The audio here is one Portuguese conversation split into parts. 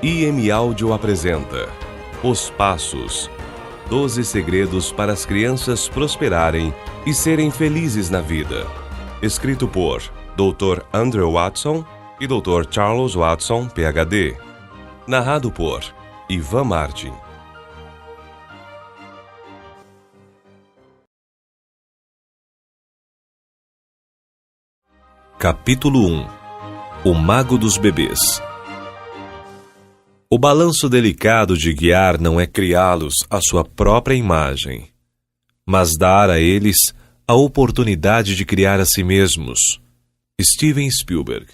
IM Áudio apresenta Os Passos, 12 segredos para as crianças prosperarem e serem felizes na vida. Escrito por Dr. Andrew Watson e Dr. Charles Watson, PhD. Narrado por Ivan Martin. Capítulo 1. O Mago dos Bebês. O balanço delicado de guiar não é criá-los à sua própria imagem, mas dar a eles a oportunidade de criar a si mesmos. Steven Spielberg.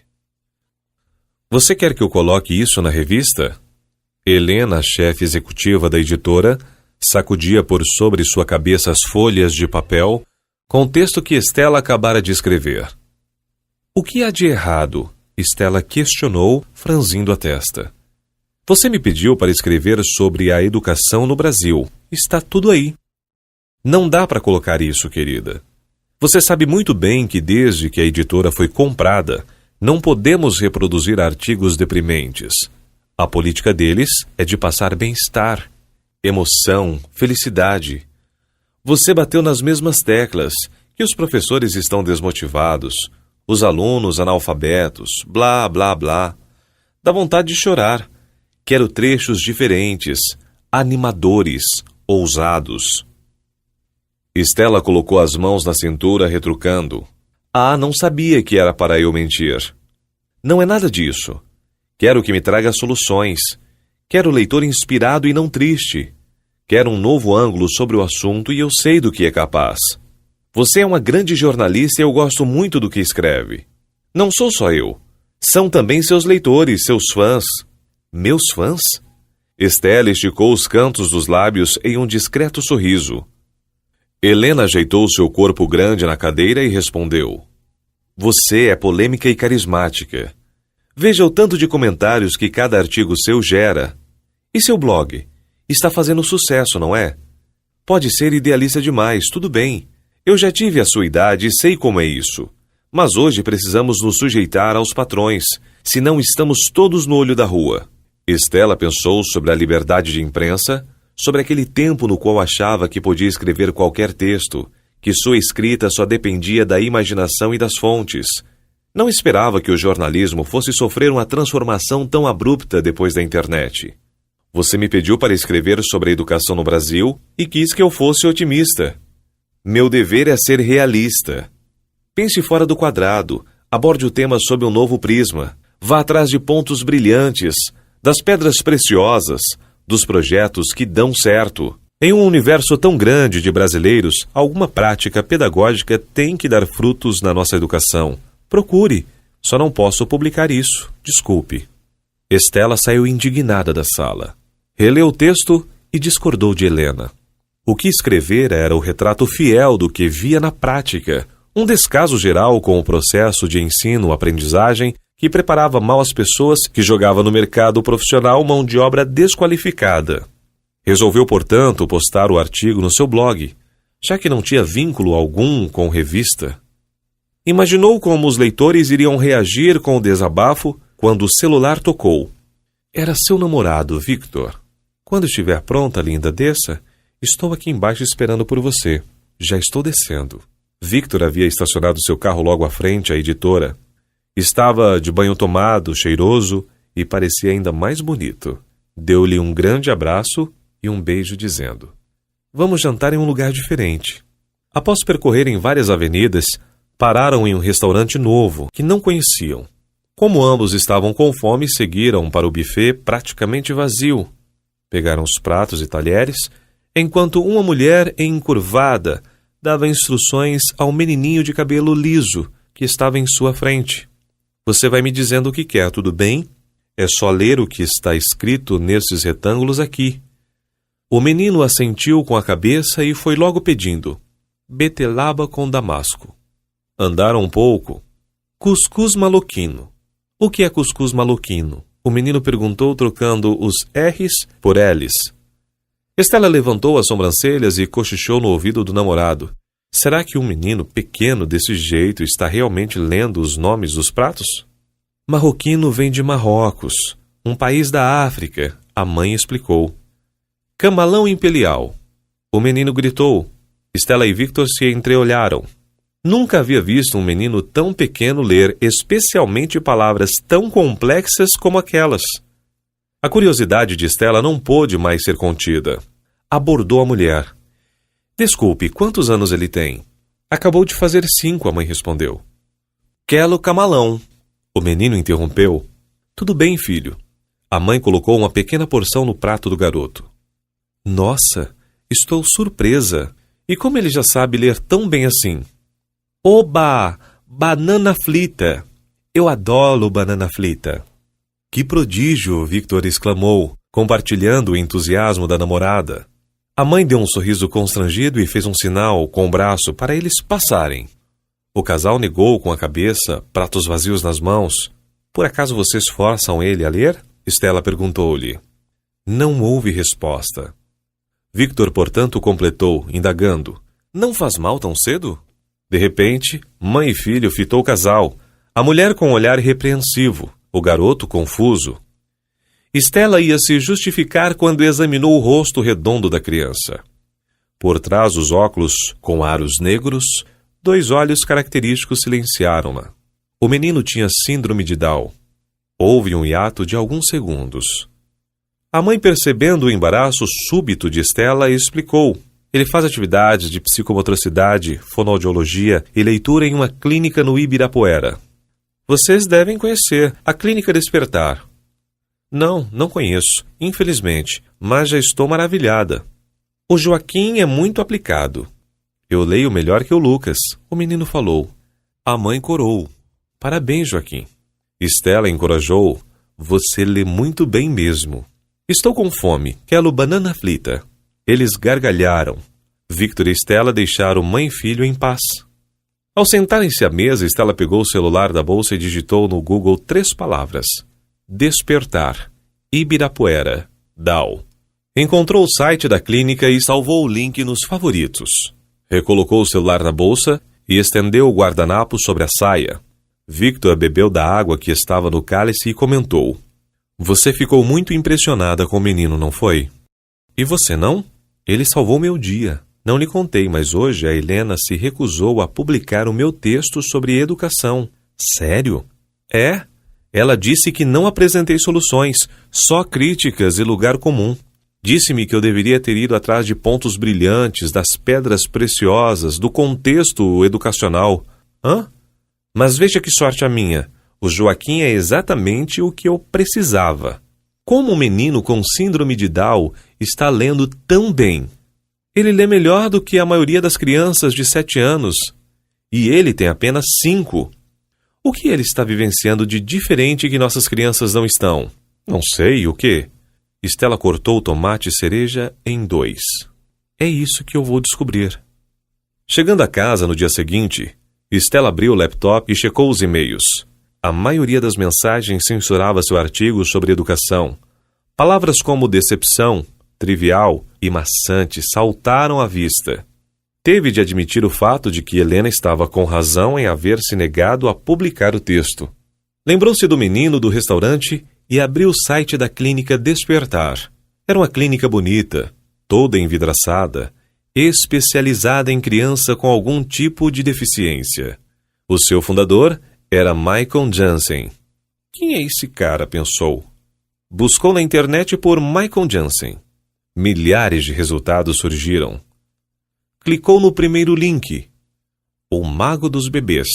Você quer que eu coloque isso na revista? Helena, chefe executiva da editora, sacudia por sobre sua cabeça as folhas de papel com o texto que Stella acabara de escrever. O que há de errado? Stella questionou, franzindo a testa. Você me pediu para escrever sobre a educação no Brasil. Está tudo aí. Não dá para colocar isso, querida. Você sabe muito bem que desde que a editora foi comprada, não podemos reproduzir artigos deprimentes. A política deles é de passar bem-estar, emoção, felicidade. Você bateu nas mesmas teclas, que os professores estão desmotivados, os alunos analfabetos, blá, blá, blá. Dá vontade de chorar. Quero trechos diferentes, animadores, ousados. Stella colocou as mãos na cintura, retrucando. Não sabia que era para eu mentir. Não é nada disso. Quero que me traga soluções. Quero o leitor inspirado e não triste. Quero um novo ângulo sobre o assunto e eu sei do que é capaz. Você é uma grande jornalista e eu gosto muito do que escreve. Não sou só eu. São também seus leitores, seus fãs. Meus fãs? Stella esticou os cantos dos lábios em um discreto sorriso. Helena ajeitou seu corpo grande na cadeira e respondeu. Você é polêmica e carismática. Veja o tanto de comentários que cada artigo seu gera. E seu blog? Está fazendo sucesso, não é? Pode ser idealista demais, tudo bem. Eu já tive a sua idade e sei como é isso. Mas hoje precisamos nos sujeitar aos patrões, senão estamos todos no olho da rua. Stella pensou sobre a liberdade de imprensa, sobre aquele tempo no qual achava que podia escrever qualquer texto, que sua escrita só dependia da imaginação e das fontes. Não esperava que o jornalismo fosse sofrer uma transformação tão abrupta depois da internet. Você me pediu para escrever sobre a educação no Brasil e quis que eu fosse otimista. Meu dever é ser realista. Pense fora do quadrado, aborde o tema sob um novo prisma, vá atrás de pontos brilhantes, das pedras preciosas, dos projetos que dão certo. Em um universo tão grande de brasileiros, alguma prática pedagógica tem que dar frutos na nossa educação. Procure. Só não posso publicar isso. Desculpe. Stella saiu indignada da sala. Releu o texto e discordou de Helena. O que escrevera era o retrato fiel do que via na prática, um descaso geral com o processo de ensino-aprendizagem que preparava mal as pessoas, que jogava no mercado profissional mão de obra desqualificada. Resolveu, portanto, postar o artigo no seu blog, já que não tinha vínculo algum com revista. Imaginou como os leitores iriam reagir com o desabafo quando o celular tocou. Era seu namorado, Victor. Quando estiver pronta, linda, desça. Estou aqui embaixo esperando por você. Já estou descendo. Victor havia estacionado seu carro logo à frente à editora. Estava de banho tomado, cheiroso e parecia ainda mais bonito. Deu-lhe um grande abraço e um beijo dizendo: Vamos jantar em um lugar diferente. Após percorrerem várias avenidas, pararam em um restaurante novo que não conheciam. Como ambos estavam com fome, seguiram para o buffet praticamente vazio. Pegaram os pratos e talheres, enquanto uma mulher encurvada dava instruções ao menininho de cabelo liso que estava em sua frente. Você vai me dizendo o que quer, tudo bem? É só ler o que está escrito nesses retângulos aqui. O menino assentiu com a cabeça e foi logo pedindo. Betelaba com damasco. Andaram um pouco. Cuscuz maloquino. O que é cuscuz maloquino? O menino perguntou, trocando os R's por L's. Stella levantou as sobrancelhas e cochichou no ouvido do namorado. Será que um menino pequeno desse jeito está realmente lendo os nomes dos pratos? Marroquino vem de Marrocos, Um país da África, a mãe explicou. Camalão Imperial. O menino gritou. Stella e Victor se entreolharam. Nunca havia visto um menino tão pequeno ler, especialmente palavras tão complexas como aquelas. A curiosidade de Stella não pôde mais ser contida. Abordou a mulher. Desculpe, quantos anos ele tem? Acabou de fazer 5, a mãe respondeu. Quero camalão. O menino interrompeu. Tudo bem, filho. A mãe colocou uma pequena porção no prato do garoto. Nossa, estou surpresa. E como ele já sabe ler tão bem assim? Oba! Banana frita! Eu adoro banana frita. Que prodígio! Victor exclamou, compartilhando o entusiasmo da namorada. A mãe deu um sorriso constrangido e fez um sinal com o braço para eles passarem. O casal negou com a cabeça, pratos vazios nas mãos. Por acaso vocês forçam ele a ler? Stella perguntou-lhe. Não houve resposta. Victor, portanto, completou, indagando. Não faz mal tão cedo? De repente, mãe e filho fitou o casal. A mulher com um olhar repreensivo, o garoto confuso. Stella ia se justificar quando examinou o rosto redondo da criança. Por trás dos óculos, com aros negros, 2 olhos característicos silenciaram-na. O menino tinha síndrome de Down. Houve um hiato de alguns segundos. A mãe, percebendo o embaraço súbito de Stella, explicou. Ele faz atividades de psicomotricidade, fonoaudiologia e leitura em uma clínica no Ibirapuera. Vocês devem conhecer a Clínica Despertar. Não conheço, infelizmente, mas já estou maravilhada. O Joaquim é muito aplicado. Eu leio melhor que o Lucas, o menino falou. A mãe corou. Parabéns, Joaquim. Stella encorajou. Você lê muito bem mesmo. Estou com fome, quero banana frita. Eles gargalharam. Victor e Stella deixaram mãe e filho em paz. Ao sentarem-se à mesa, Stella pegou o celular da bolsa e digitou no Google 3 palavras. Despertar. Ibirapuera. Down. Encontrou o site da clínica e salvou o link nos favoritos. Recolocou o celular na bolsa e estendeu o guardanapo sobre a saia. Victor bebeu da água que estava no cálice e comentou. Você ficou muito impressionada com o menino, não foi? E você não? Ele salvou meu dia. Não lhe contei, mas hoje a Helena se recusou a publicar o meu texto sobre educação. Sério? É. Ela disse que não apresentei soluções, só críticas e lugar comum. Disse-me que eu deveria ter ido atrás de pontos brilhantes, das pedras preciosas, do contexto educacional. Hã? Mas veja que sorte a minha. O Joaquim é exatamente o que eu precisava. Como um menino com síndrome de Down está lendo tão bem? Ele lê melhor do que a maioria das crianças de 7 anos. E ele tem apenas 5. O que ele está vivenciando de diferente que nossas crianças não estão? Não sei, o quê? Stella cortou o tomate cereja em 2. É isso que eu vou descobrir. Chegando a casa no dia seguinte, Stella abriu o laptop e checou os e-mails. A maioria das mensagens censurava seu artigo sobre educação. Palavras como decepção, trivial e maçante saltaram à vista. Teve de admitir o fato de que Helena estava com razão em haver se negado a publicar o texto. Lembrou-se do menino do restaurante e abriu o site da Clínica Despertar. Era uma clínica bonita, toda envidraçada, especializada em criança com algum tipo de deficiência. O seu fundador era Michael Jansen. Quem é esse cara? Pensou. Buscou na internet por Michael Jansen. Milhares de resultados surgiram. Clicou no primeiro link. O Mago dos Bebês.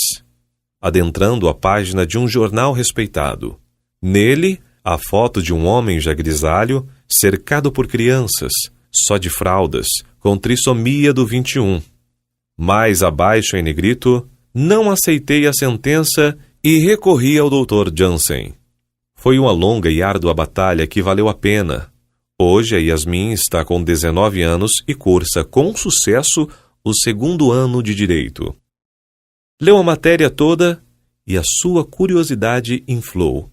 Adentrando a página de um jornal respeitado. Nele, a foto de um homem já grisalho, cercado por crianças, só de fraldas, com trissomia do 21. Mais abaixo, em negrito, não aceitei a sentença e recorri ao Dr. Jansen. Foi uma longa e árdua batalha que valeu a pena. Hoje a Yasmin está com 19 anos e cursa com sucesso o 2º ano de Direito. Leu a matéria toda e a sua curiosidade inflou.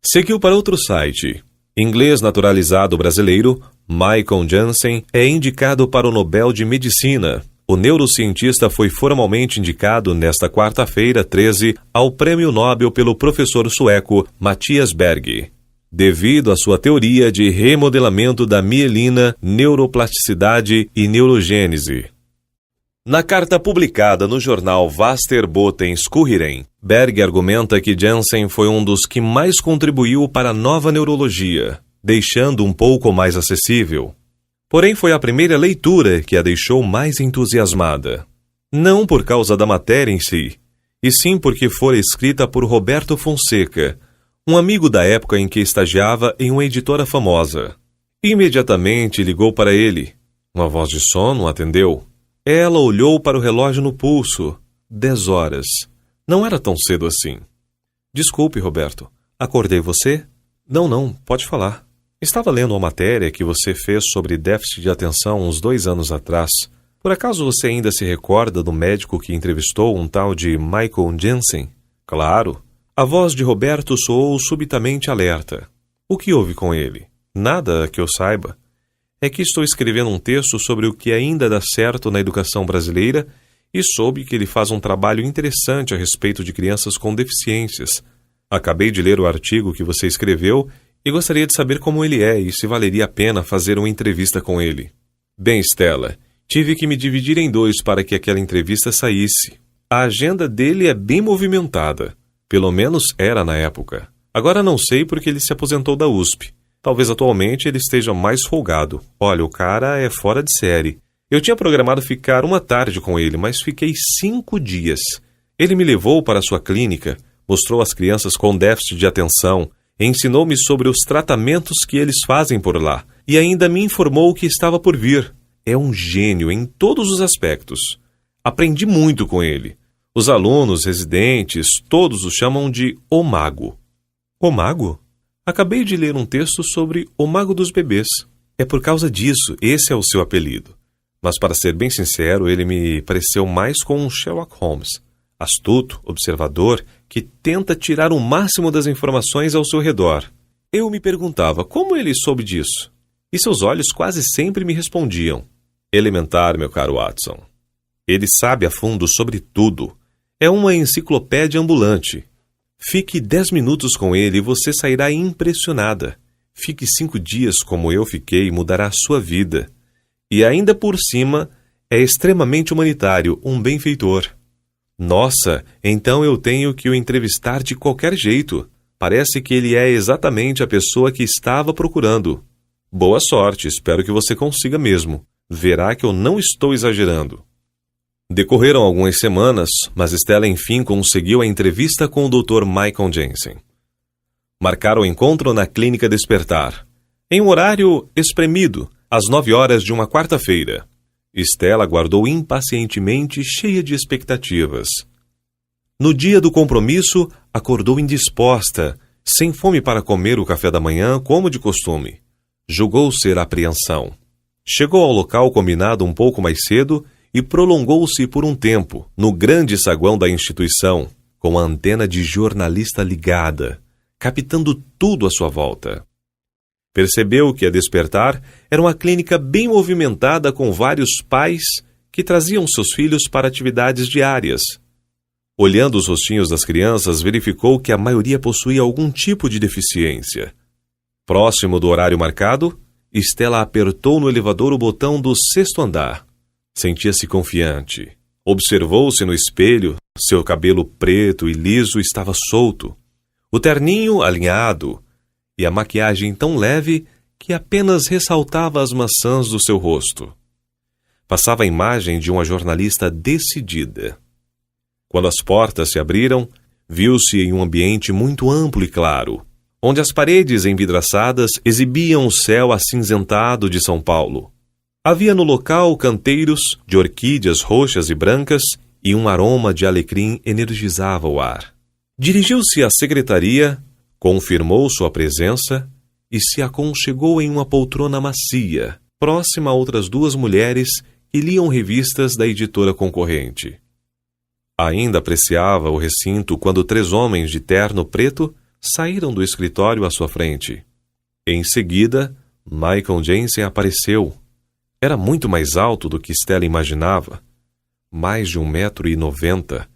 Seguiu para outro site. Inglês naturalizado brasileiro, Michael Jansen é indicado para o Nobel de Medicina. O neurocientista foi formalmente indicado nesta quarta-feira, 13, ao Prêmio Nobel pelo professor sueco Mattias Berg. devido à sua teoria de remodelamento da mielina, neuroplasticidade e neurogênese. Na carta publicada no jornal Västerbottenskuriren, Berg argumenta que Jensen foi um dos que mais contribuiu para a nova neurologia, deixando um pouco mais acessível. Porém, foi a primeira leitura que a deixou mais entusiasmada. Não por causa da matéria em si, e sim porque fora escrita por Roberto Fonseca, um amigo da época em que estagiava em uma editora famosa. Imediatamente ligou para ele. Uma voz de sono atendeu. Ela olhou para o relógio no pulso. 10 horas. Não era tão cedo assim. Desculpe, Roberto. Acordei você? Não, pode falar. Estava lendo uma matéria que você fez sobre déficit de atenção uns 2 anos atrás. Por acaso você ainda se recorda do médico que entrevistou um tal de Michael Jensen? Claro. A voz de Roberto soou subitamente alerta. O que houve com ele? Nada que eu saiba. É que estou escrevendo um texto sobre o que ainda dá certo na educação brasileira e soube que ele faz um trabalho interessante a respeito de crianças com deficiências. Acabei de ler o artigo que você escreveu e gostaria de saber como ele é e se valeria a pena fazer uma entrevista com ele. Bem, Stella, tive que me dividir em 2 para que aquela entrevista saísse. A agenda dele é bem movimentada. Pelo menos era na época. Agora não sei porque ele se aposentou da USP. Talvez atualmente ele esteja mais folgado. Olha, o cara é fora de série. Eu tinha programado ficar uma tarde com ele, mas fiquei 5 dias. Ele me levou para sua clínica, mostrou as crianças com déficit de atenção, ensinou-me sobre os tratamentos que eles fazem por lá e ainda me informou o que estava por vir. É um gênio em todos os aspectos. Aprendi muito com ele. Os alunos, residentes, todos o chamam de O Mago. O Mago? Acabei de ler um texto sobre o Mago dos Bebês. É por causa disso, esse é o seu apelido. Mas, para ser bem sincero, ele me pareceu mais com um Sherlock Holmes. Astuto, observador, que tenta tirar o máximo das informações ao seu redor. Eu me perguntava como ele soube disso. E seus olhos quase sempre me respondiam. Elementar, meu caro Watson. Ele sabe a fundo sobre tudo. É uma enciclopédia ambulante. Fique 10 minutos com ele e você sairá impressionada. Fique 5 dias como eu fiquei e mudará a sua vida. E ainda por cima, é extremamente humanitário, um benfeitor. Nossa, então eu tenho que o entrevistar de qualquer jeito. Parece que ele é exatamente a pessoa que estava procurando. Boa sorte, espero que você consiga mesmo. Verá que eu não estou exagerando. Decorreram algumas semanas, mas Stella enfim conseguiu a entrevista com o Dr. Michael Jensen. Marcaram o encontro na Clínica Despertar, em um horário espremido, às 9 horas de uma quarta-feira. Stella aguardou impacientemente, cheia de expectativas. No dia do compromisso, acordou indisposta, sem fome para comer o café da manhã como de costume. Julgou ser apreensão. Chegou ao local combinado um pouco mais cedo e prolongou-se por um tempo, no grande saguão da instituição, com a antena de jornalista ligada, captando tudo à sua volta. Percebeu que a Despertar era uma clínica bem movimentada com vários pais que traziam seus filhos para atividades diárias. Olhando os rostinhos das crianças, verificou que a maioria possuía algum tipo de deficiência. Próximo do horário marcado, Stella apertou no elevador o botão do 6º andar. Sentia-se confiante. Observou-se no espelho, seu cabelo preto e liso estava solto, o terninho alinhado e a maquiagem tão leve que apenas ressaltava as maçãs do seu rosto. Passava a imagem de uma jornalista decidida. Quando as portas se abriram, viu-se em um ambiente muito amplo e claro, onde as paredes envidraçadas exibiam o céu acinzentado de São Paulo. Havia no local canteiros de orquídeas roxas e brancas e um aroma de alecrim energizava o ar. Dirigiu-se à secretaria, confirmou sua presença e se aconchegou em uma poltrona macia, próxima a outras 2 mulheres que liam revistas da editora concorrente. Ainda apreciava o recinto quando 3 homens de terno preto saíram do escritório à sua frente. Em seguida, Michael Jensen apareceu. Era muito mais alto do que Stella imaginava, mais de 1,90 m,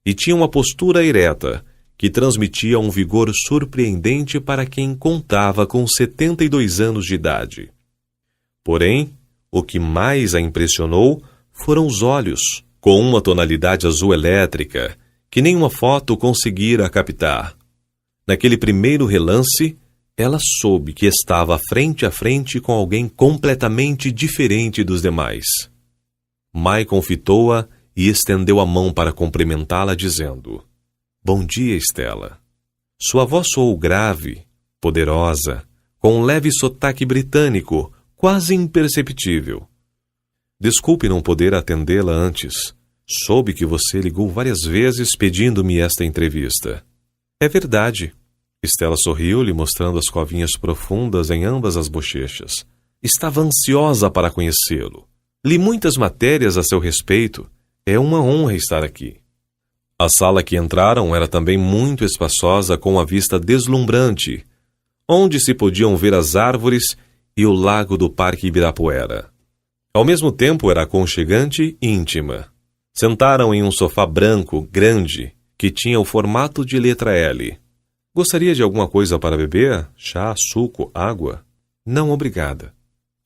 e tinha uma postura ereta, que transmitia um vigor surpreendente para quem contava com 72 anos de idade. Porém, o que mais a impressionou foram os olhos, com uma tonalidade azul elétrica, que nenhuma foto conseguira captar. Naquele primeiro relance, ela soube que estava frente a frente com alguém completamente diferente dos demais. Michael fitou-a e estendeu a mão para cumprimentá-la, dizendo: "Bom dia, Stella." Sua voz soou grave, poderosa, com um leve sotaque britânico, quase imperceptível. "Desculpe não poder atendê-la antes. Soube que você ligou várias vezes pedindo-me esta entrevista." "É verdade." Stella sorriu-lhe, mostrando as covinhas profundas em ambas as bochechas. "Estava ansiosa para conhecê-lo. Li muitas matérias a seu respeito. É uma honra estar aqui." A sala que entraram era também muito espaçosa, com a vista deslumbrante, onde se podiam ver as árvores e o lago do Parque Ibirapuera. Ao mesmo tempo era aconchegante e íntima. Sentaram em um sofá branco, grande, que tinha o formato de letra L. "Gostaria de alguma coisa para beber? Chá, suco, água?" "Não, obrigada."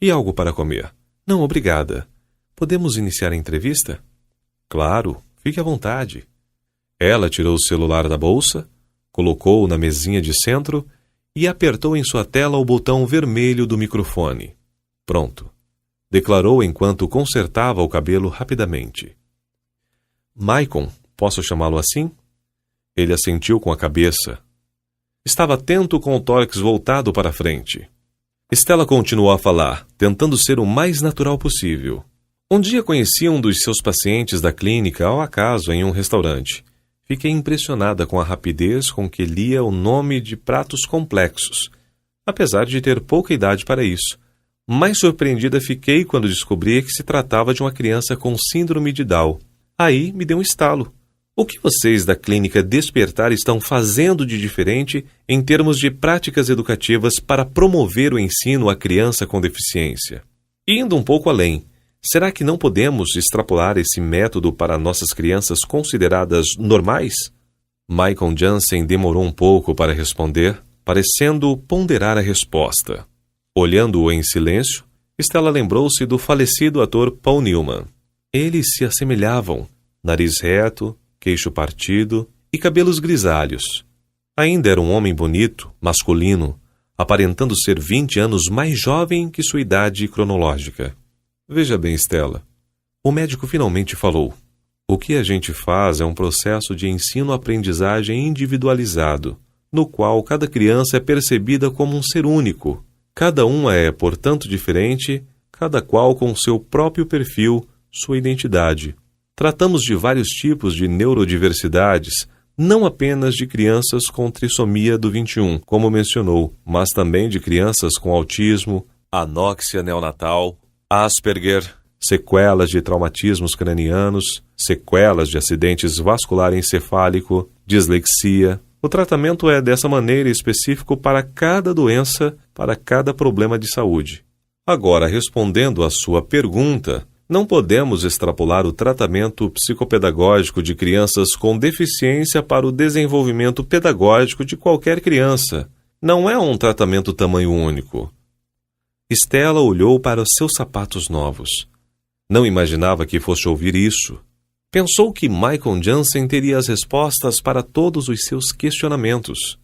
"E algo para comer?" "Não, obrigada." "Podemos iniciar a entrevista?" "Claro, fique à vontade." Ela tirou o celular da bolsa, colocou-o na mesinha de centro e apertou em sua tela o botão vermelho do microfone. "Pronto," declarou enquanto consertava o cabelo rapidamente. "Michael, posso chamá-lo assim?" Ele assentiu com a cabeça. Estava atento com o tórax voltado para a frente. Stella continuou a falar, tentando ser o mais natural possível. "Um dia conheci um dos seus pacientes da clínica ao acaso em um restaurante. Fiquei impressionada com a rapidez com que lia o nome de pratos complexos, apesar de ter pouca idade para isso. Mais surpreendida fiquei quando descobri que se tratava de uma criança com síndrome de Down. Aí me deu um estalo. O que vocês da clínica Despertar estão fazendo de diferente em termos de práticas educativas para promover o ensino à criança com deficiência? Indo um pouco além, será que não podemos extrapolar esse método para nossas crianças consideradas normais?" Michael Jansen demorou um pouco para responder, parecendo ponderar a resposta. Olhando-o em silêncio, Stella lembrou-se do falecido ator Paul Newman. Eles se assemelhavam, nariz reto, queixo partido e cabelos grisalhos. Ainda era um homem bonito, masculino, aparentando ser 20 anos mais jovem que sua idade cronológica. "Veja bem, Stella." O médico finalmente falou. "O que a gente faz é um processo de ensino-aprendizagem individualizado, no qual cada criança é percebida como um ser único. Cada uma é, portanto, diferente, cada qual com seu próprio perfil, sua identidade. Tratamos de vários tipos de neurodiversidades, não apenas de crianças com trissomia do 21, como mencionou, mas também de crianças com autismo, anóxia neonatal, Asperger, sequelas de traumatismos cranianos, sequelas de acidentes vascular encefálico, dislexia. O tratamento é dessa maneira específico para cada doença, para cada problema de saúde." Agora, respondendo à sua pergunta, não podemos extrapolar o tratamento psicopedagógico de crianças com deficiência para o desenvolvimento pedagógico de qualquer criança. Não é um tratamento tamanho único. Stella olhou para os seus sapatos novos. Não imaginava que fosse ouvir isso. Pensou que Michael Jansen teria as respostas para todos os seus questionamentos.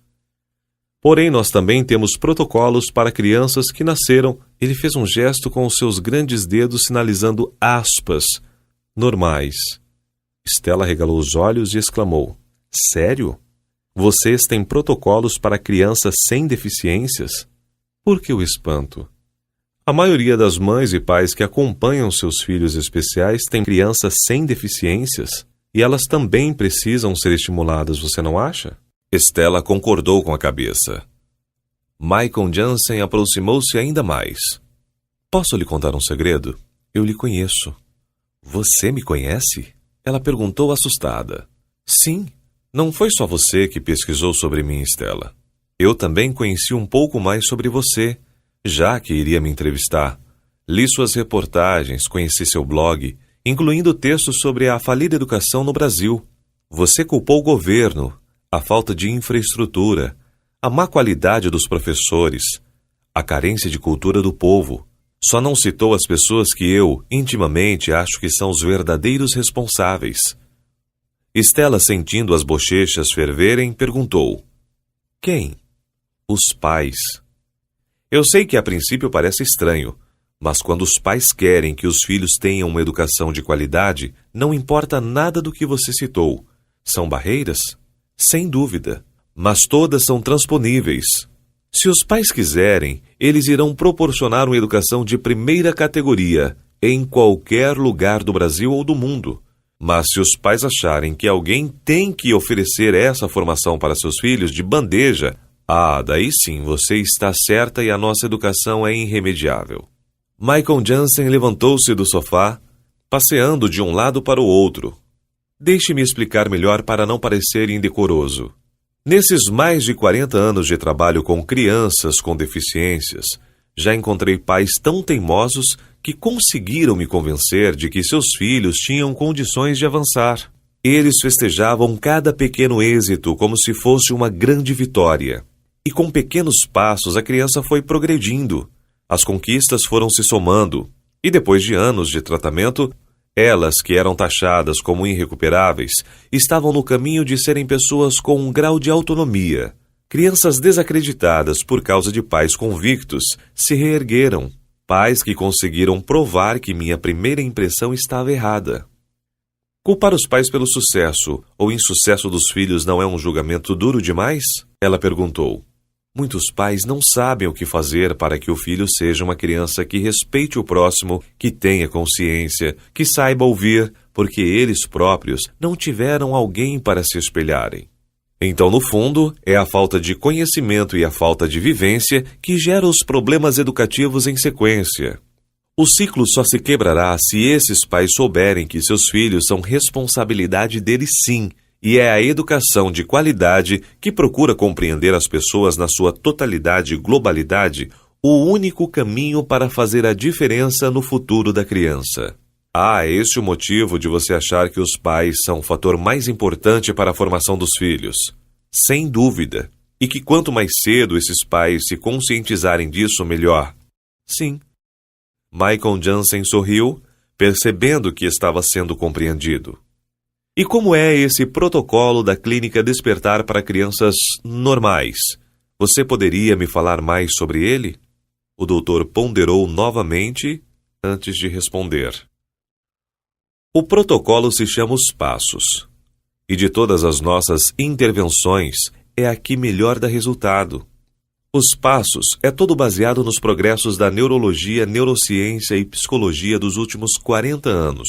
"Porém, nós também temos protocolos para crianças que nasceram," ele fez um gesto com os seus grandes dedos sinalizando aspas, "normais." Stella regalou os olhos e exclamou: "Sério? Vocês têm protocolos para crianças sem deficiências?" Por que o espanto? A maioria das mães e pais que acompanham seus filhos especiais têm crianças sem deficiências, e elas também precisam ser estimuladas, você não acha? Stella concordou com a cabeça. Michael Jansen aproximou-se ainda mais. "Posso lhe contar um segredo? Eu lhe conheço." "Você me conhece?" Ela perguntou assustada. "Sim, não foi só você que pesquisou sobre mim, Stella. Eu também conheci um pouco mais sobre você, já que iria me entrevistar. Li suas reportagens, conheci seu blog, incluindo textos sobre a falida educação no Brasil. Você culpou o governo, a falta de infraestrutura, a má qualidade dos professores, a carência de cultura do povo. Só não citou as pessoas que eu, intimamente, acho que são os verdadeiros responsáveis. Estela, sentindo as bochechas ferverem, perguntou: quem? Os pais. Eu sei que a princípio parece estranho, mas quando os pais querem que os filhos tenham uma educação de qualidade, não importa nada do que você citou. São barreiras? Sem dúvida, mas todas são transponíveis. Se os pais quiserem, eles irão proporcionar uma educação de primeira categoria em qualquer lugar do Brasil ou do mundo. Mas se os pais acharem que alguém tem que oferecer essa formação para seus filhos de bandeja, daí sim, você está certa e a nossa educação é irremediável. Michael Jansen levantou-se do sofá, passeando de um lado para o outro. Deixe-me explicar melhor para não parecer indecoroso. Nesses mais de 40 anos de trabalho com crianças com deficiências, já encontrei pais tão teimosos que conseguiram me convencer de que seus filhos tinham condições de avançar. Eles festejavam cada pequeno êxito como se fosse uma grande vitória. E com pequenos passos a criança foi progredindo. As conquistas foram se somando. E depois de anos de tratamento, elas, que eram taxadas como irrecuperáveis, estavam no caminho de serem pessoas com um grau de autonomia. Crianças desacreditadas por causa de pais convictos se reergueram. Pais que conseguiram provar que minha primeira impressão estava errada. Culpar os pais pelo sucesso ou insucesso dos filhos não é um julgamento duro demais? Ela perguntou. Muitos pais não sabem o que fazer para que o filho seja uma criança que respeite o próximo, que tenha consciência, que saiba ouvir, porque eles próprios não tiveram alguém para se espelharem. Então, no fundo, é a falta de conhecimento e a falta de vivência que gera os problemas educativos em sequência. O ciclo só se quebrará se esses pais souberem que seus filhos são responsabilidade deles sim, e é a educação de qualidade que procura compreender as pessoas na sua totalidade e globalidade o único caminho para fazer a diferença no futuro da criança. É esse o motivo de você achar que os pais são o fator mais importante para a formação dos filhos. Sem dúvida. E que quanto mais cedo esses pais se conscientizarem disso, melhor. Sim. Michael Jansen sorriu, percebendo que estava sendo compreendido. E como é esse protocolo da Clínica Despertar para Crianças Normais? Você poderia me falar mais sobre ele? O doutor ponderou novamente antes de responder. O protocolo se chama Os Passos. E de todas as nossas intervenções, é a que melhor dá resultado. Os Passos é todo baseado nos progressos da neurologia, neurociência e psicologia dos últimos 40 anos.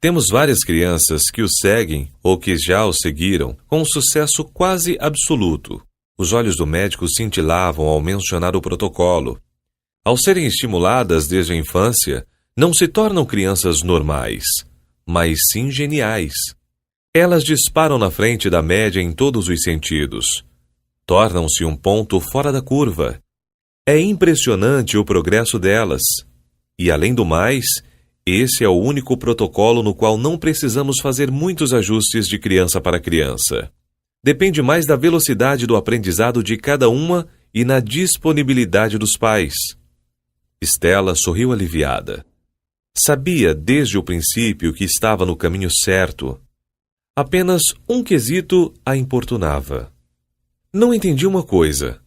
Temos várias crianças que o seguem ou que já o seguiram com um sucesso quase absoluto. Os olhos do médico cintilavam ao mencionar o protocolo. Ao serem estimuladas desde a infância, não se tornam crianças normais, mas sim geniais. Elas disparam na frente da média em todos os sentidos. Tornam-se um ponto fora da curva. É impressionante o progresso delas. E, além do mais, esse é o único protocolo no qual não precisamos fazer muitos ajustes de criança para criança. Depende mais da velocidade do aprendizado de cada uma e na disponibilidade dos pais. Estela sorriu aliviada. Sabia desde o princípio que estava no caminho certo. Apenas um quesito a importunava. Não entendi uma coisa.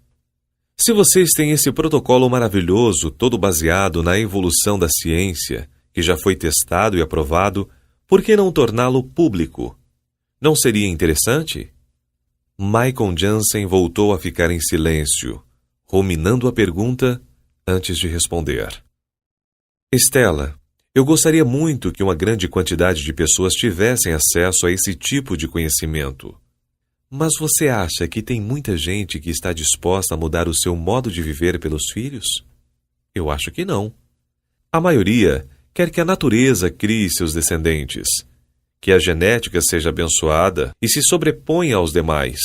Se vocês têm esse protocolo maravilhoso, todo baseado na evolução da ciência, que já foi testado e aprovado, por que não torná-lo público? Não seria interessante? Michael Jansen voltou a ficar em silêncio, ruminando a pergunta antes de responder. Estela, eu gostaria muito que uma grande quantidade de pessoas tivessem acesso a esse tipo de conhecimento. Mas você acha que tem muita gente que está disposta a mudar o seu modo de viver pelos filhos? Eu acho que não. A maioria quer que a natureza crie seus descendentes, que a genética seja abençoada e se sobreponha aos demais.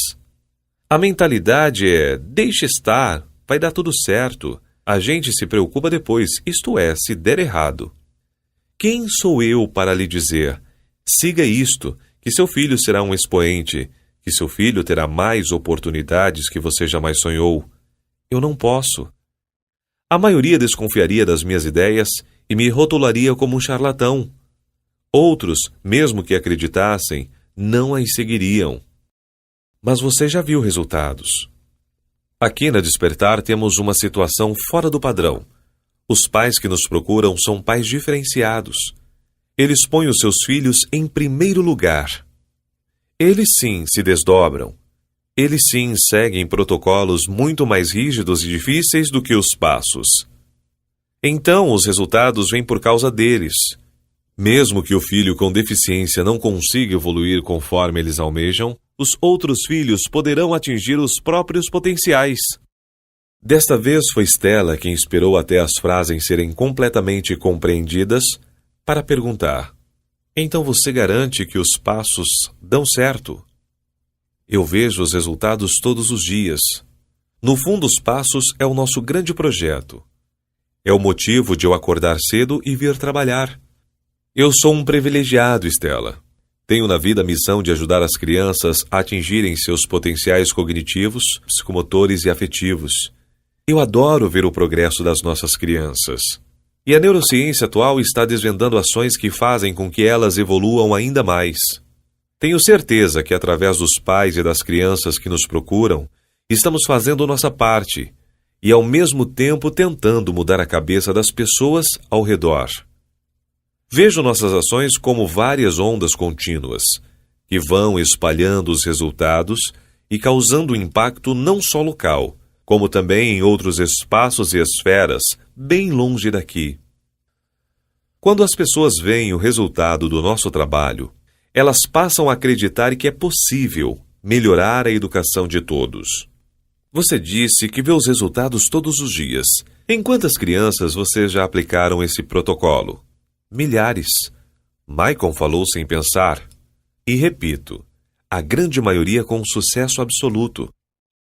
A mentalidade é, deixe estar, vai dar tudo certo, a gente se preocupa depois, isto é, se der errado. Quem sou eu para lhe dizer, siga isto, que seu filho será um expoente, que seu filho terá mais oportunidades que você jamais sonhou. Eu não posso. A maioria desconfiaria das minhas ideias e me rotularia como um charlatão. Outros, mesmo que acreditassem, não as seguiriam. Mas você já viu resultados. Aqui na Despertar temos uma situação fora do padrão. Os pais que nos procuram são pais diferenciados. Eles põem os seus filhos em primeiro lugar. Eles sim se desdobram. Eles sim seguem protocolos muito mais rígidos e difíceis do que os passos. Então, os resultados vêm por causa deles. Mesmo que o filho com deficiência não consiga evoluir conforme eles almejam, os outros filhos poderão atingir os próprios potenciais. Desta vez foi Stella quem esperou até as frases serem completamente compreendidas para perguntar: então você garante que os passos dão certo? Eu vejo os resultados todos os dias. No fundo, os passos é o nosso grande projeto. É o motivo de eu acordar cedo e vir trabalhar. Eu sou um privilegiado, Stella. Tenho na vida a missão de ajudar as crianças a atingirem seus potenciais cognitivos, psicomotores e afetivos. Eu adoro ver o progresso das nossas crianças. E a neurociência atual está desvendando ações que fazem com que elas evoluam ainda mais. Tenho certeza que, através dos pais e das crianças que nos procuram, estamos fazendo nossa parte e, ao mesmo tempo, tentando mudar a cabeça das pessoas ao redor. Vejo nossas ações como várias ondas contínuas, que vão espalhando os resultados e causando impacto não só local, como também em outros espaços e esferas, bem longe daqui. Quando as pessoas veem o resultado do nosso trabalho, elas passam a acreditar que é possível melhorar a educação de todos. Você disse que vê os resultados todos os dias. Em quantas crianças vocês já aplicaram esse protocolo? Milhares. Michael falou sem pensar. E repito, a grande maioria com sucesso absoluto.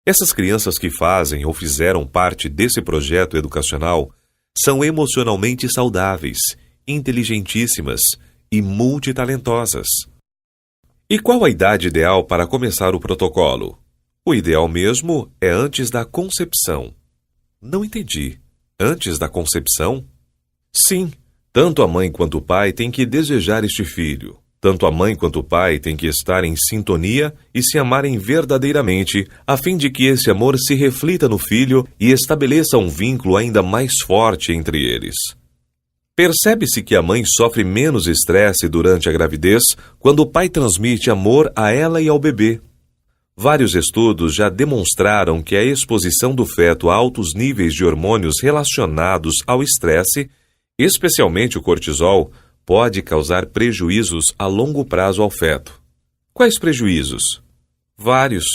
Essas crianças que fazem ou fizeram parte desse projeto educacional são emocionalmente saudáveis, inteligentíssimas e multitalentosas. E qual a idade ideal para começar o protocolo? O ideal mesmo é antes da concepção. Não entendi. Antes da concepção? Sim, tanto a mãe quanto o pai têm que desejar este filho. Tanto a mãe quanto o pai têm que estar em sintonia e se amarem verdadeiramente, a fim de que esse amor se reflita no filho e estabeleça um vínculo ainda mais forte entre eles. Percebe-se que a mãe sofre menos estresse durante a gravidez quando o pai transmite amor a ela e ao bebê. Vários estudos já demonstraram que a exposição do feto a altos níveis de hormônios relacionados ao estresse, especialmente o cortisol, pode causar prejuízos a longo prazo ao feto. Quais prejuízos? Vários,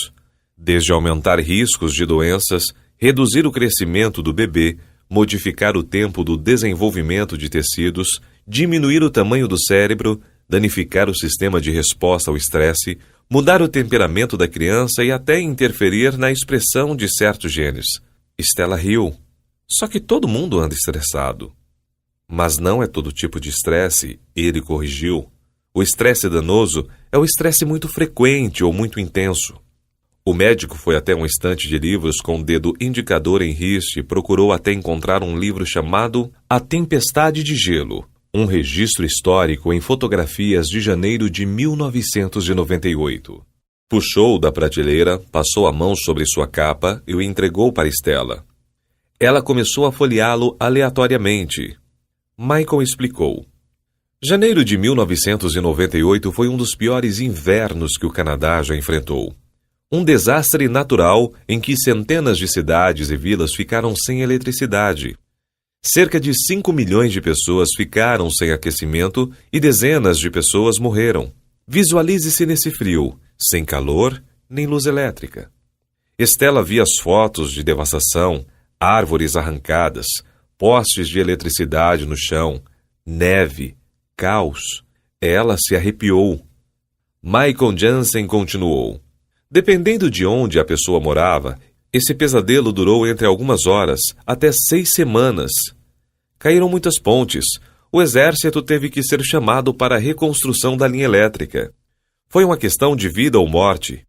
desde aumentar riscos de doenças, reduzir o crescimento do bebê, modificar o tempo do desenvolvimento de tecidos, diminuir o tamanho do cérebro, danificar o sistema de resposta ao estresse, mudar o temperamento da criança e até interferir na expressão de certos genes. Stella riu. Só que todo mundo anda estressado. Mas não é todo tipo de estresse, ele corrigiu. O estresse danoso é o estresse muito frequente ou muito intenso. O médico foi até um estante de livros com o dedo indicador em riste e procurou até encontrar um livro chamado A Tempestade de Gelo, um registro histórico em fotografias de janeiro de 1998. Puxou da prateleira, passou a mão sobre sua capa e o entregou para Stella. Ela começou a folheá-lo aleatoriamente. Michael explicou. Janeiro de 1998 foi um dos piores invernos que o Canadá já enfrentou. Um desastre natural em que centenas de cidades e vilas ficaram sem eletricidade. Cerca de 5 milhões de pessoas ficaram sem aquecimento e dezenas de pessoas morreram. Visualize-se nesse frio, sem calor nem luz elétrica. Stella via as fotos de devastação, árvores arrancadas, postes de eletricidade no chão, neve, caos. Ela se arrepiou. Michael Jansen continuou. Dependendo de onde a pessoa morava, esse pesadelo durou entre algumas horas até 6 semanas. Caíram muitas pontes. O exército teve que ser chamado para a reconstrução da linha elétrica. Foi uma questão de vida ou morte.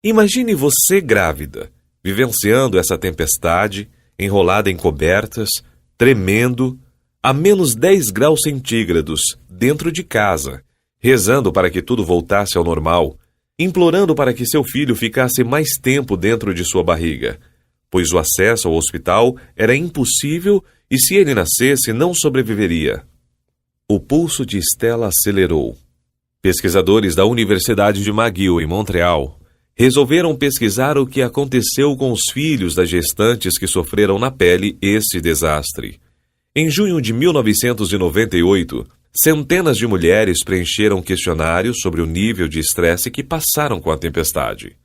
Imagine você grávida, vivenciando essa tempestade, enrolada em cobertas, tremendo, a menos 10 graus centígrados, dentro de casa, rezando para que tudo voltasse ao normal, implorando para que seu filho ficasse mais tempo dentro de sua barriga, pois o acesso ao hospital era impossível e se ele nascesse não sobreviveria. O pulso de Stella acelerou. Pesquisadores da Universidade de McGill, em Montreal, resolveram pesquisar o que aconteceu com os filhos das gestantes que sofreram na pele esse desastre. Em junho de 1998, centenas de mulheres preencheram questionários sobre o nível de estresse que passaram com a tempestade.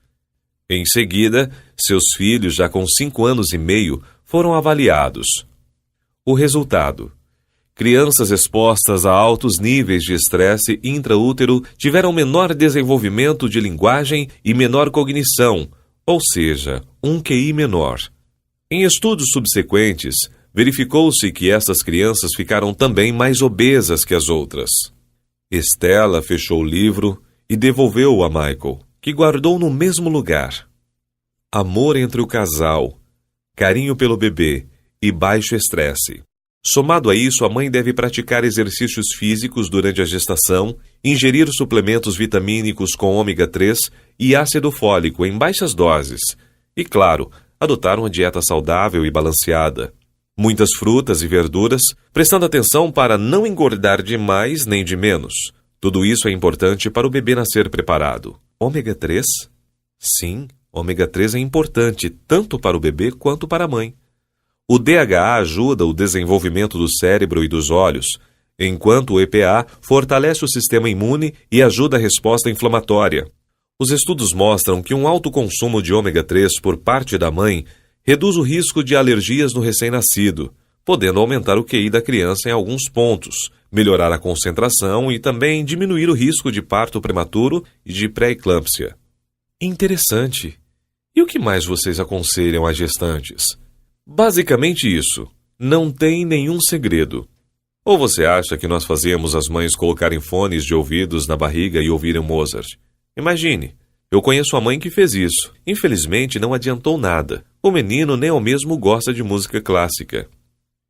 Em seguida, seus filhos, já com 5 anos e meio, foram avaliados. O resultado: crianças expostas a altos níveis de estresse intraútero tiveram menor desenvolvimento de linguagem e menor cognição, ou seja, um QI menor. Em estudos subsequentes, verificou-se que essas crianças ficaram também mais obesas que as outras. Stella fechou o livro e devolveu-o a Michael, que guardou no mesmo lugar. Amor entre o casal, carinho pelo bebê e baixo estresse. Somado a isso, a mãe deve praticar exercícios físicos durante a gestação, ingerir suplementos vitamínicos com ômega 3 e ácido fólico em baixas doses e, claro, adotar uma dieta saudável e balanceada. Muitas frutas e verduras, prestando atenção para não engordar de mais nem de menos. Tudo isso é importante para o bebê nascer preparado. Ômega 3? Sim, ômega 3 é importante tanto para o bebê quanto para a mãe. O DHA ajuda o desenvolvimento do cérebro e dos olhos, enquanto o EPA fortalece o sistema imune e ajuda a resposta inflamatória. Os estudos mostram que um alto consumo de ômega 3 por parte da mãe reduz o risco de alergias no recém-nascido, podendo aumentar o QI da criança em alguns pontos, melhorar a concentração e também diminuir o risco de parto prematuro e de pré-eclâmpsia. Interessante. E o que mais vocês aconselham às gestantes? Basicamente isso. Não tem nenhum segredo. Ou você acha que nós fazemos as mães colocarem fones de ouvidos na barriga e ouvirem Mozart? Imagine. Eu conheço a mãe que fez isso. Infelizmente, não adiantou nada. O menino nem ao mesmo gosta de música clássica.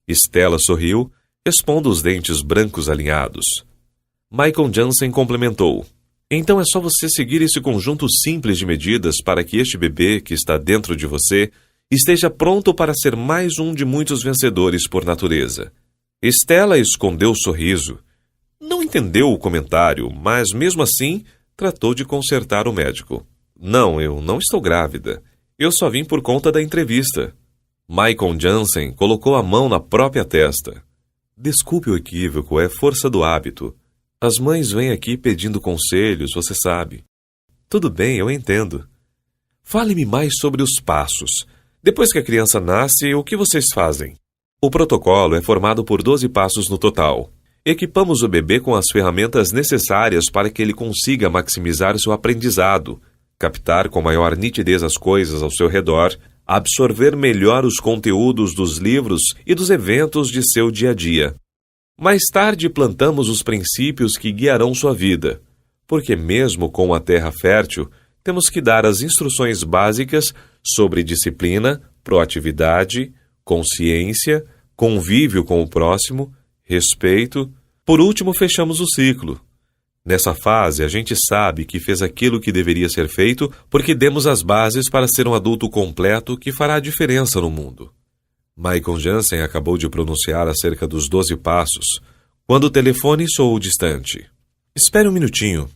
Stella sorriu, expondo os dentes brancos alinhados. Michael Jansen complementou. Então é só você seguir esse conjunto simples de medidas para que este bebê que está dentro de você esteja pronto para ser mais um de muitos vencedores por natureza. Stella escondeu o sorriso. Não entendeu o comentário, mas mesmo assim tratou de consertar o médico. Não, eu não estou grávida. Eu só vim por conta da entrevista. Michael Jansen colocou a mão na própria testa. Desculpe o equívoco, é força do hábito. As mães vêm aqui pedindo conselhos, você sabe. Tudo bem, eu entendo. Fale-me mais sobre os passos. Depois que a criança nasce, o que vocês fazem? O protocolo é formado por 12 passos no total. Equipamos o bebê com as ferramentas necessárias para que ele consiga maximizar seu aprendizado, captar com maior nitidez as coisas ao seu redor, absorver melhor os conteúdos dos livros e dos eventos de seu dia a dia. Mais tarde plantamos os princípios que guiarão sua vida, porque mesmo com a terra fértil, temos que dar as instruções básicas sobre disciplina, proatividade, consciência, convívio com o próximo, respeito. Por último, fechamos o ciclo. Nessa fase, a gente sabe que fez aquilo que deveria ser feito porque demos as bases para ser um adulto completo que fará a diferença no mundo. Michael Jansen acabou de pronunciar acerca dos 12 passos, quando o telefone soou distante. Espere um minutinho.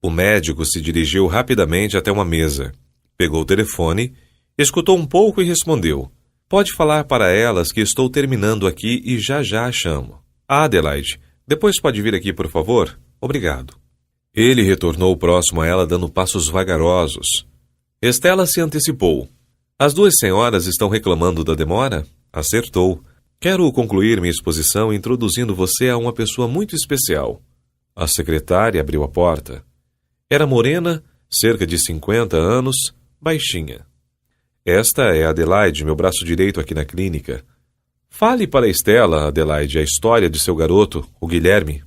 O médico se dirigiu rapidamente até uma mesa, pegou o telefone, escutou um pouco e respondeu. Pode falar para elas que estou terminando aqui e já a chamo. Adelaide, depois pode vir aqui, por favor? Obrigado. Ele retornou próximo a ela dando passos vagarosos. Stella se antecipou. As duas senhoras estão reclamando da demora? Acertou. Quero concluir minha exposição introduzindo você a uma pessoa muito especial. A secretária abriu a porta. Era morena, cerca de 50 anos, baixinha. Esta é Adelaide, meu braço direito aqui na clínica. Fale para Stella, Adelaide, a história de seu garoto, o Guilherme.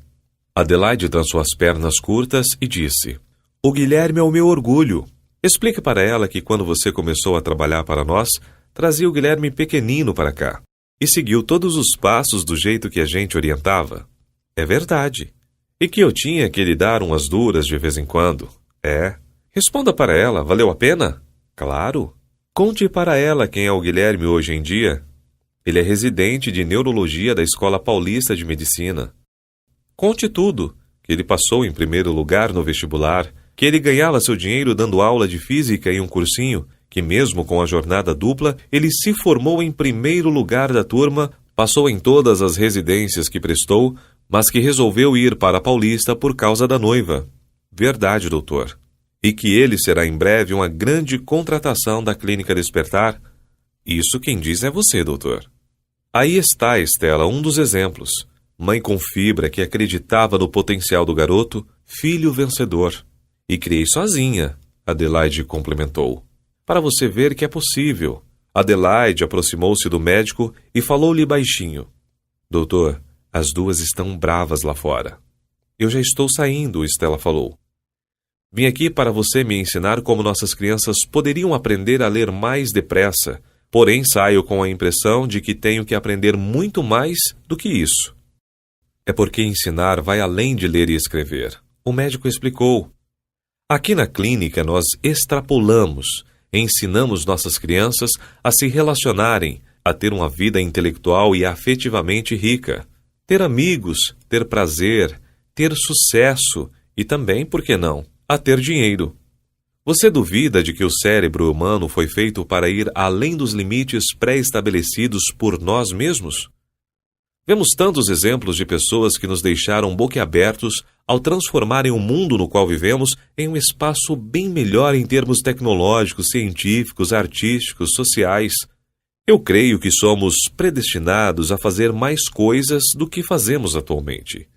Adelaide trançou as pernas curtas e disse: O Guilherme é o meu orgulho. Explique para ela que quando você começou a trabalhar para nós, trazia o Guilherme pequenino para cá e seguiu todos os passos do jeito que a gente orientava. É verdade. E que eu tinha que lhe dar umas duras de vez em quando. É. Responda para ela, valeu a pena? Claro. Conte para ela quem é o Guilherme hoje em dia. Ele é residente de neurologia da Escola Paulista de Medicina. Conte tudo, que ele passou em primeiro lugar no vestibular, que ele ganhava seu dinheiro dando aula de física em um cursinho, que mesmo com a jornada dupla, ele se formou em primeiro lugar da turma, passou em todas as residências que prestou, mas que resolveu ir para a Paulista por causa da noiva. Verdade, doutor. E que ele será em breve uma grande contratação da Clínica Despertar? Isso quem diz é você, doutor. Aí está, Estela, um dos exemplos. Mãe com fibra que acreditava no potencial do garoto, filho vencedor. E criei sozinha, Adelaide complementou. Para você ver que é possível. Adelaide aproximou-se do médico e falou-lhe baixinho. Doutor, as duas estão bravas lá fora. Eu já estou saindo, Estela falou. Vim aqui para você me ensinar como nossas crianças poderiam aprender a ler mais depressa, porém saio com a impressão de que tenho que aprender muito mais do que isso. É porque ensinar vai além de ler e escrever. O médico explicou. Aqui na clínica nós extrapolamos, ensinamos nossas crianças a se relacionarem, a ter uma vida intelectual e afetivamente rica, ter amigos, ter prazer, ter sucesso e também, por que não, a ter dinheiro. Você duvida de que o cérebro humano foi feito para ir além dos limites pré-estabelecidos por nós mesmos? Vemos tantos exemplos de pessoas que nos deixaram boquiabertos ao transformarem o mundo no qual vivemos em um espaço bem melhor em termos tecnológicos, científicos, artísticos, sociais. Eu creio que somos predestinados a fazer mais coisas do que fazemos atualmente.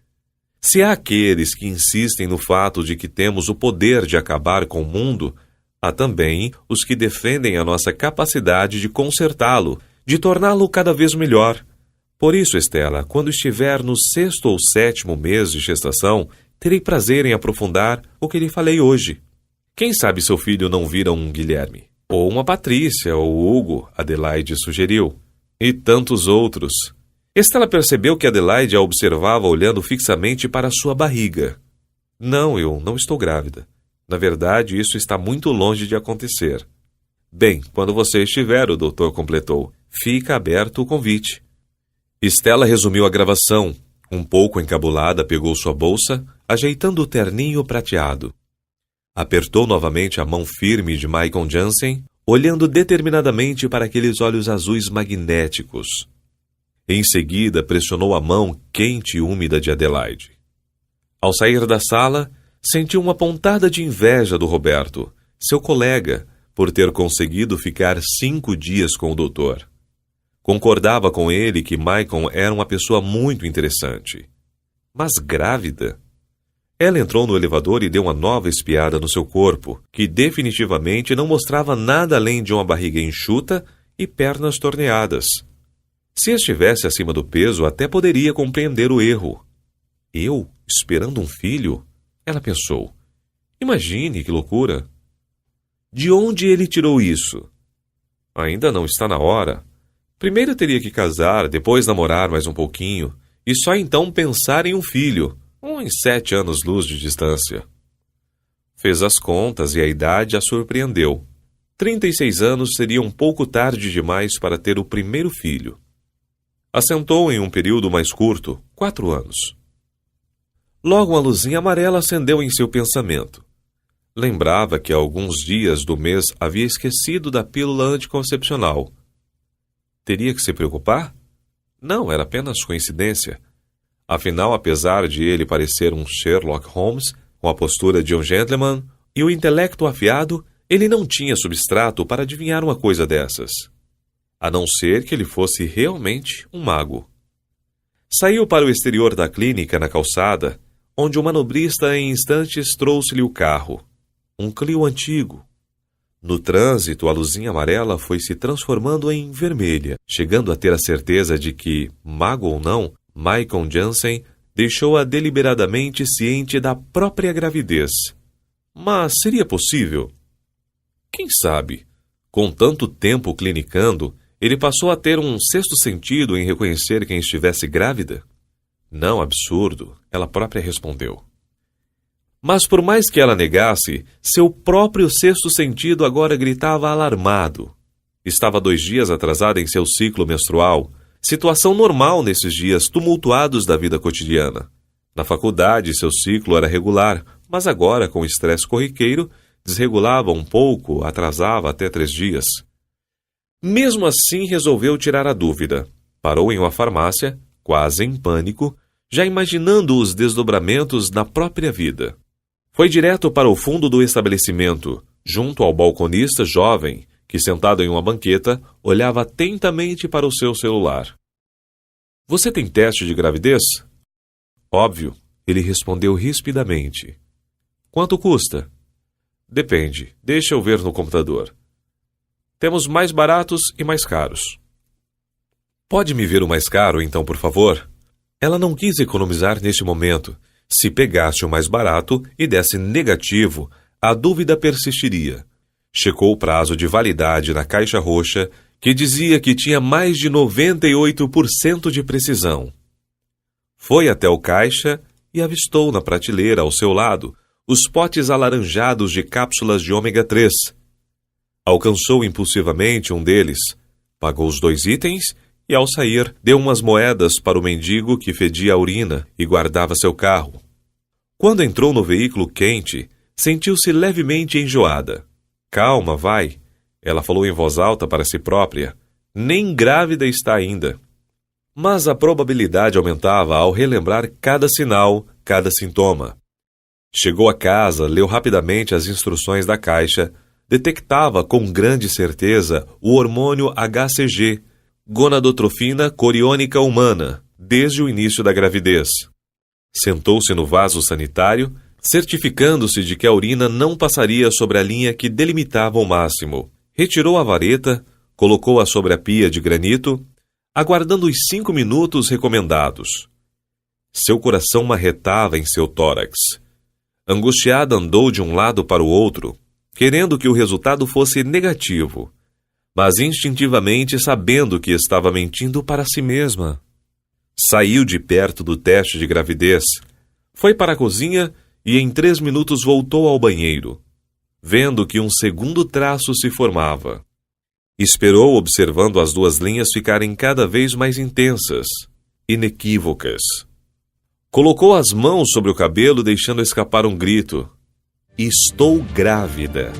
Se há aqueles que insistem no fato de que temos o poder de acabar com o mundo, há também os que defendem a nossa capacidade de consertá-lo, de torná-lo cada vez melhor. Por isso, Estela, quando estiver no 6º ou 7º mês de gestação, terei prazer em aprofundar o que lhe falei hoje. Quem sabe seu filho não vira um Guilherme? Ou uma Patrícia, ou Hugo, Adelaide sugeriu. E tantos outros. Estela percebeu que Adelaide a observava olhando fixamente para sua barriga. Não, eu não estou grávida. Na verdade, isso está muito longe de acontecer. Bem, quando você estiver, o doutor completou, fica aberto o convite. Estela resumiu a gravação. Um pouco encabulada, pegou sua bolsa, ajeitando o terninho prateado. Apertou novamente a mão firme de Michael Jansen, olhando determinadamente para aqueles olhos azuis magnéticos. Em seguida, pressionou a mão quente e úmida de Adelaide. Ao sair da sala, sentiu uma pontada de inveja do Roberto, seu colega, por ter conseguido ficar 5 dias com o doutor. Concordava com ele que Michael era uma pessoa muito interessante. Mas grávida? Ela entrou no elevador e deu uma nova espiada no seu corpo, que definitivamente não mostrava nada além de uma barriga enxuta e pernas torneadas. Se estivesse acima do peso, até poderia compreender o erro. Eu, esperando um filho? Ela pensou. Imagine que loucura. De onde ele tirou isso? Ainda não está na hora. Primeiro teria que casar, depois namorar mais um pouquinho, e só então pensar em um filho, uns 7 anos-luz de distância. Fez as contas e a idade a surpreendeu. 36 anos seria um pouco tarde demais para ter o primeiro filho. Assentou em um período mais curto, 4 anos. Logo uma luzinha amarela acendeu em seu pensamento. Lembrava que há alguns dias do mês havia esquecido da pílula anticoncepcional. Teria que se preocupar? Não, era apenas coincidência. Afinal, apesar de ele parecer um Sherlock Holmes, com a postura de um gentleman e o intelecto afiado, ele não tinha substrato para adivinhar uma coisa dessas. A não ser que ele fosse realmente um mago. Saiu para o exterior da clínica na calçada, onde o manobrista em instantes trouxe-lhe o carro. Um Clio antigo. No trânsito, a luzinha amarela foi se transformando em vermelha, chegando a ter a certeza de que, mago ou não, Michael Jansen deixou-a deliberadamente ciente da própria gravidez. Mas seria possível? Quem sabe, com tanto tempo clinicando, ele passou a ter um sexto sentido em reconhecer quem estivesse grávida? Não, absurdo, ela própria respondeu. Mas por mais que ela negasse, seu próprio sexto sentido agora gritava alarmado. Estava 2 dias atrasada em seu ciclo menstrual, situação normal nesses dias tumultuados da vida cotidiana. Na faculdade, seu ciclo era regular, mas agora, com o estresse corriqueiro, desregulava um pouco, atrasava até 3 dias. Mesmo assim, resolveu tirar a dúvida. Parou em uma farmácia, quase em pânico, já imaginando os desdobramentos na própria vida. Foi direto para o fundo do estabelecimento, junto ao balconista jovem, que, sentado em uma banqueta, olhava atentamente para o seu celular. Você tem teste de gravidez? Óbvio, ele respondeu rispidamente. Quanto custa? Depende, deixa eu ver no computador. Temos mais baratos e mais caros. Pode me ver o mais caro, então, por favor? Ela não quis economizar neste momento. Se pegasse o mais barato e desse negativo, a dúvida persistiria. Checou o prazo de validade na caixa roxa, que dizia que tinha mais de 98% de precisão. Foi até o caixa e avistou na prateleira ao seu lado os potes alaranjados de cápsulas de ômega 3. Alcançou impulsivamente um deles, pagou os 2 itens e, ao sair, deu umas moedas para o mendigo que fedia a urina e guardava seu carro. Quando entrou no veículo quente, sentiu-se levemente enjoada. Calma, vai, ela falou em voz alta para si própria. Nem grávida está ainda. Mas a probabilidade aumentava ao relembrar cada sinal, cada sintoma. Chegou a casa, leu rapidamente as instruções da caixa, detectava com grande certeza o hormônio HCG, gonadotrofina coriônica humana, desde o início da gravidez. Sentou-se no vaso sanitário, certificando-se de que a urina não passaria sobre a linha que delimitava o máximo. Retirou a vareta, colocou-a sobre a pia de granito, aguardando os 5 minutos recomendados. Seu coração marretava em seu tórax. Angustiada, andou de um lado para o outro, querendo que o resultado fosse negativo, mas instintivamente sabendo que estava mentindo para si mesma. Saiu de perto do teste de gravidez, foi para a cozinha e em 3 minutos voltou ao banheiro, vendo que um segundo traço se formava. Esperou observando as 2 linhas ficarem cada vez mais intensas, inequívocas. Colocou as mãos sobre o cabelo, deixando escapar um grito. Estou grávida.